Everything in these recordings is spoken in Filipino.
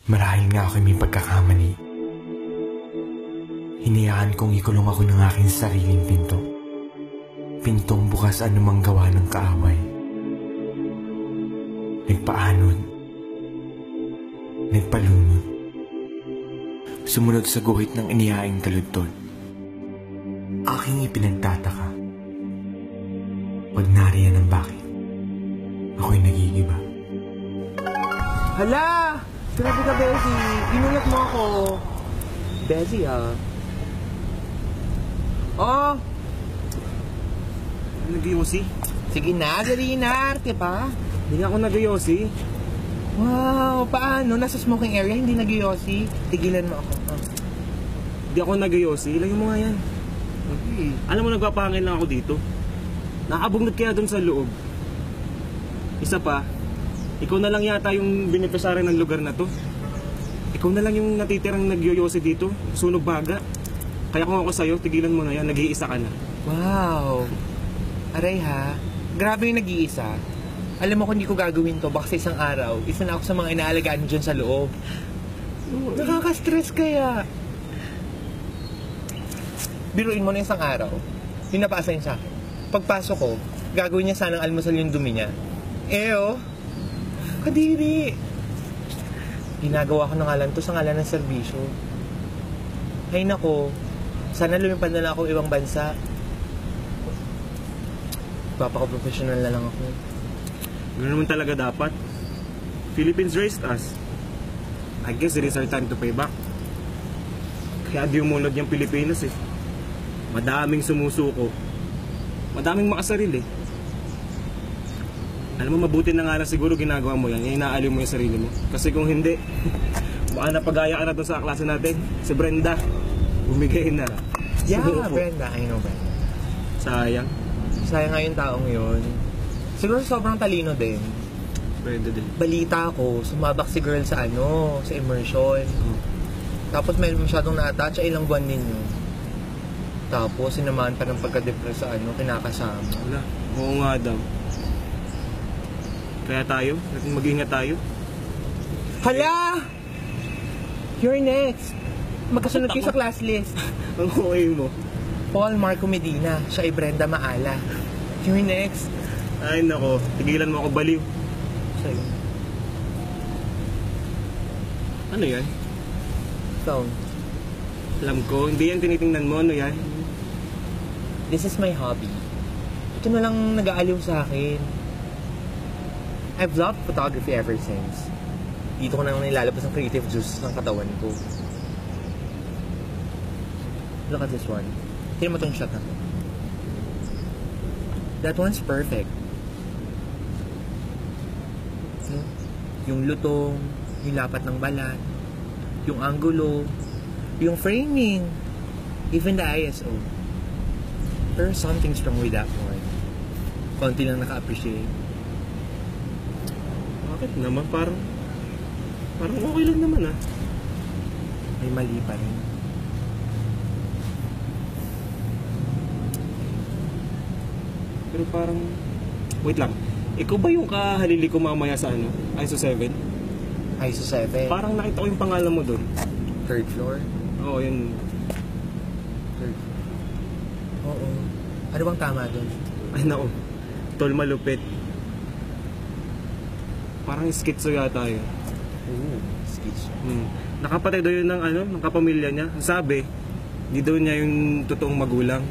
Marahil nga ako'y may pagkakamali. Hinayaan kong ikulong ako ng aking sariling pinto. Pintong bukas anumang gawa ng kaaway. Nagpaanod. Nagpalunod. Sumunod sa guhit ng inihaing taludtod. Aking ipinagtataka. Pag nariyan ang bakit, ako'y nagigiba. Hala! Grabe ka, Bessie. Inulat mo ako. Bessie, ah. Oh! Nag-yosi? Sige na, dali na. Arte pa. Hindi ako nag-yosi. Wow, paano? Nasa smoking area, hindi nag-yosi. Tigilan mo ako. Oh. Hindi ako nag-yosi. Ilayo mo nga yan. Okay. Alam mo, nagpapangin lang ako dito. Nakabungot kaya dun sa loob. Isa pa, ikaw na lang yata yung benepisaryo ng lugar na to. Ikaw na lang yung natitirang nag-yoyosi dito. Sunog baga. Kaya kung ako sa'yo, tigilan mo na yan. Nag-iisa ka na. Wow. Aray ha. Grabe yung nag-iisa. Alam mo kung hindi ko gagawin to, baka sa isang araw, isa na ako sa mga inaalagaan dyan sa loob. Nakaka-stress kaya. Biruin mo na isang araw. Pinapasa yun sa akin. Pagpasok ko, gagawin niya sanang almusal yung dumi niya. Kadiri. Ginagawa ko na nga lang to sa ngalan ng serbisyo. Hay nako, sana lumipad na lang ako ibang bansa. Papaka-professional na lang ako. Ganoon naman talaga dapat. Philippines raised us. I guess it is our time to pay back. Kaya di umunod yung Pilipinas eh. Madaming sumusuko. Madaming makasarili. Alam mo, mabuti na nga na siguro ginagawa mo yan. Inaaliw mo yung sarili mo. Kasi kung hindi, baka napagaya ka na doon sa klase natin. Si Brenda, bumigay na. Yeah, Brenda. I know Brenda. Sayang. Sayang nga yung taong yun. Siguro sobrang talino din. Brenda din. Balita ko, sumabak si girl sa sa immersion. Tapos may masyadong na-attach, ilang buwan ninyo. Tapos sinamahan pa ng pagka-depress sa kinakasama. Wala. Oo nga daw. Kaya tayo, mag-ingat tayo. Hala! You're next. Magkasunod kayo sa class list. Ang okay mo. Paul Marco Medina, siya ay Brenda Maala. You're next. Ay nako, tigilan mo ako baliw. Sa'yo. Ano yan? Phone. Alam ko, hindi yan tinitingnan mo. Ano yan? This is my hobby. Ito na lang nag-aaliw sa akin. I've loved photography ever since. Dito ko na nilalabas ang creative juice ng katawan ko. Look at this one. Tingnan mo itong shot na to. That one's perfect. Yung lutong, yung lapat ng balat, yung angulo, yung framing, even the ISO. There's something strong with that one. Konti lang naka-appreciate. Bakit naman? Parang okay lang naman ah. May mali pa rin. Pero parang... Wait lang. Ikaw ba yung kahalili ko mamaya sa ISO 7? ISO 7. Parang nakita ko yung pangalan mo doon. Third floor? Oo, yun. Third. Oo. Ano bang tama doon? Ay nako. Tol malupit. Parang schizo yata yun. Oo, schizo. Nakapatay daw yun ng kapamilya niya. Sabi, di daw niya yung totoong magulang.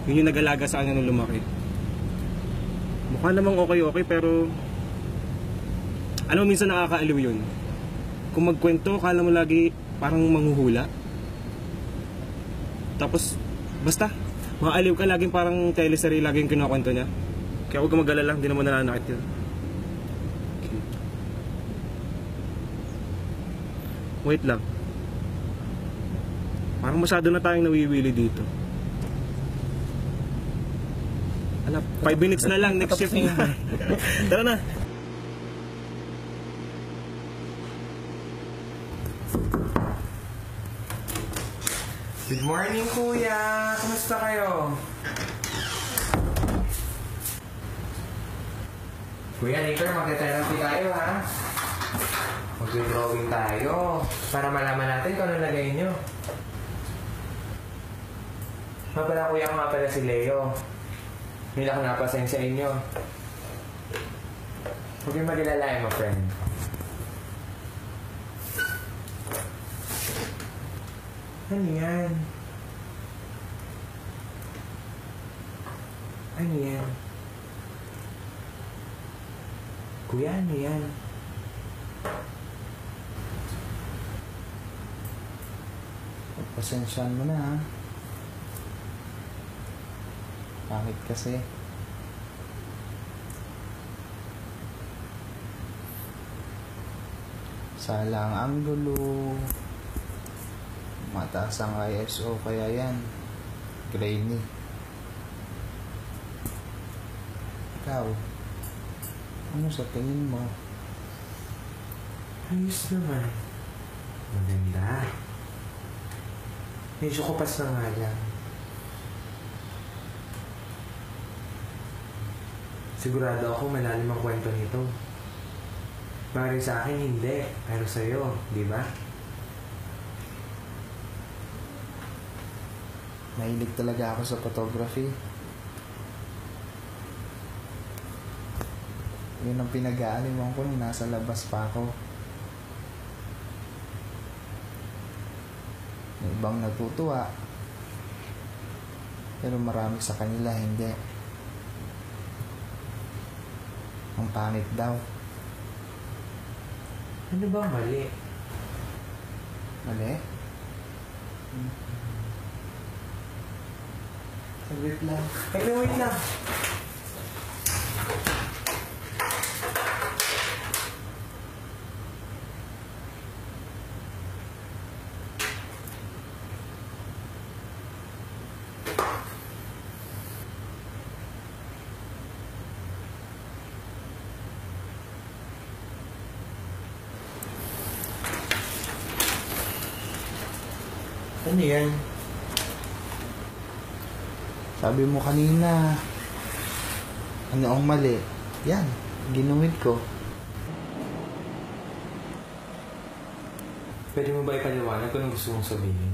Yun yung nag-alaga sa kanya nung lumaki. Mukha namang okay pero alam mo, minsan nakakaaliw yun. Kung magkwento, kala mo lagi parang manghuhula. Tapos, basta, maaaliw ka, laging parang teleserye, laging kinukwento niya. Kaya huwag ka mag-alala, hindi naman nananakit yun. Okay. Wait lang. Parang masyado na tayong nawiwili dito. Ala, 5 minutes na lang, next shift na. Tara na. Good morning, kuya! Kumusta kayo? Kuya, later magte-therapy tayo, ha? Mag-drawing tayo para malaman natin kung ano lagay nyo. Mapala kuya ko nga pala si Leo. Hindi ako napasayin sa inyo. Huwag kayong mag-alala, my friend. Ano yan? Ano yan? Kuya, ano yan? Pasensyahan mo na, ha? Bakit kasi? Sala ang anggulo. Mataas ang ISO, kaya yan. Grainy. Ikaw, ano sa tingin mo? Ayos naman. Maganda. Medyo kupas na nga lang. Sigurado ako malalim ang kwento nito. Bagay sa akin, hindi. Pero sa'yo, di ba? Mahilig talaga ako sa photography. Yun ang pinag-aaliman ko nung nasa labas pa ako. May ibang natutuwa. Pero marami sa kanila hindi. Ang pangit daw. Ano ba mali? Mali? Saglit lang. Wait lang. Ano yan? Sabi mo kanina, ano ang mali? Yan, ginuhit ko. Pwede mo ba ipaliwanag kung anong gusto mong sabihin?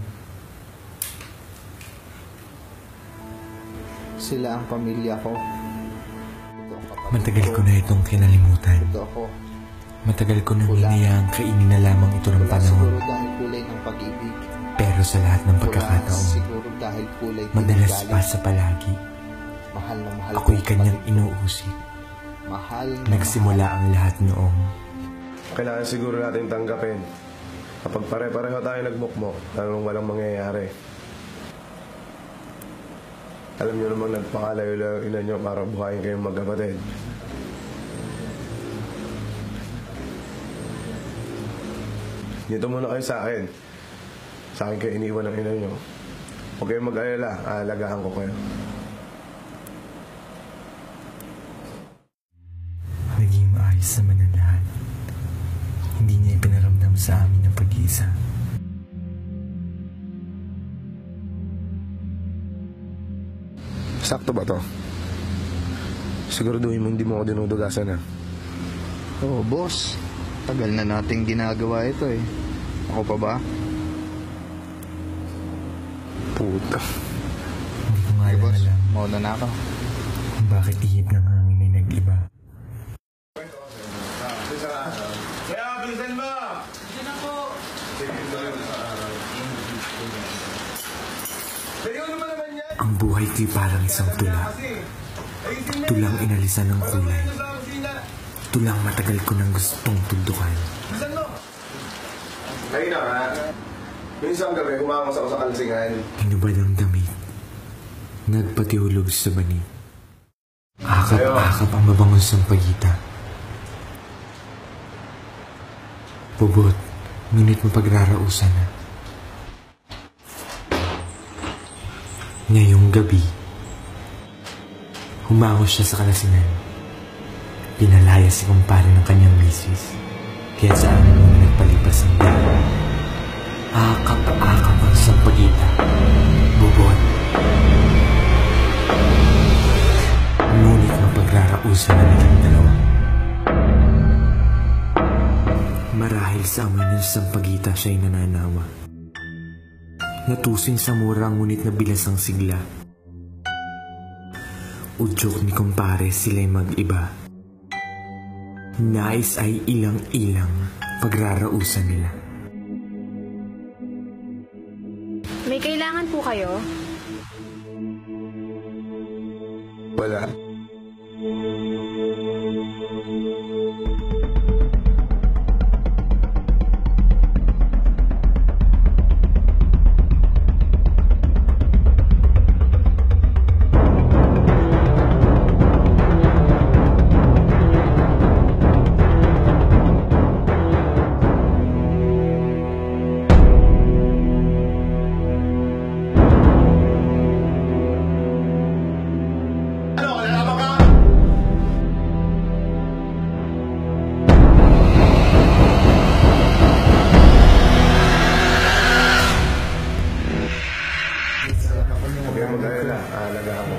Sila ang pamilya ko. Ito ang kapatid Matagal ko. ko na itong kinalimutan. Ito ako. Matagal ko nang hinayang kainin na lamang ito ng Wala siguro panahon. dahil kulay ng pag-ibig. Pero sa lahat ng Wala pagkakataon, siguro dahil kulay din madalas ng pa galit. sa palagi, Mahal na mahal ako'y ko kanyang kapatid ko. inuusig. Mahal na Nagsimula ang lahat noong Kailangan siguro natin tanggapin. Kapag pare-pareho tayo nagmukmok, talagang walang mangyayari. Alam niyo namang nagpakalayo-layo ina niyo para buhayin kayong magkapatid. Dito muna kayo sa akin. Sa akin kayo iniwan ng ina niyo. Huwag kayong mag-alala, aalagaan ko kayo. naging maayos naman ang lahat. Hindi niya ipinaramdam sa amin ang pag-iisa. Sakto ba to? Siguraduhin mo hindi mo ako dinudugasan, ha? Oo, boss. Tagal na nating ginagawa ito eh. Ako pa ba? Puta. Hindi ko nga Okay, lang boss. alam Mauna na ako. kung bakit ihip ng hangin ay nag-iba. Kaya, bilisan mo! Bilisan ako! Sige, naman yan! Ang buhay ko'y parang isang tula. Tulang inalisan ng kulay. Tulang matagal ko nang gustong tuldukan. Ayun na nga. Minsan gabi, kumangos ako sa kalsingan. Hinubad ang damit. Nagpatihulog sa bani. Akap-akap ang mabangos ng pagita. Bubot, ngunit mapagrarausan na. Ngayong gabi, humangos siya sa kalasingan. Pinalaya si kumpare ng kanyang misis. Kaya sa amin muna nagpalipas ang dami. Akap-akap ang sampagita. Bubot. Ngunit mapagrarausan na nilang dalawa. Marahil sa amoy ng sampagita siya'y nananawa. Natusing sa mura ngunit nabilas ang sigla. Udyok ni kumpare sila'y mag-iba. Nais ay ilang-ilang pagrarausan nila. May kailangan po kayo? Wala. Huwag kayong mag-alala. Aalagaan ko.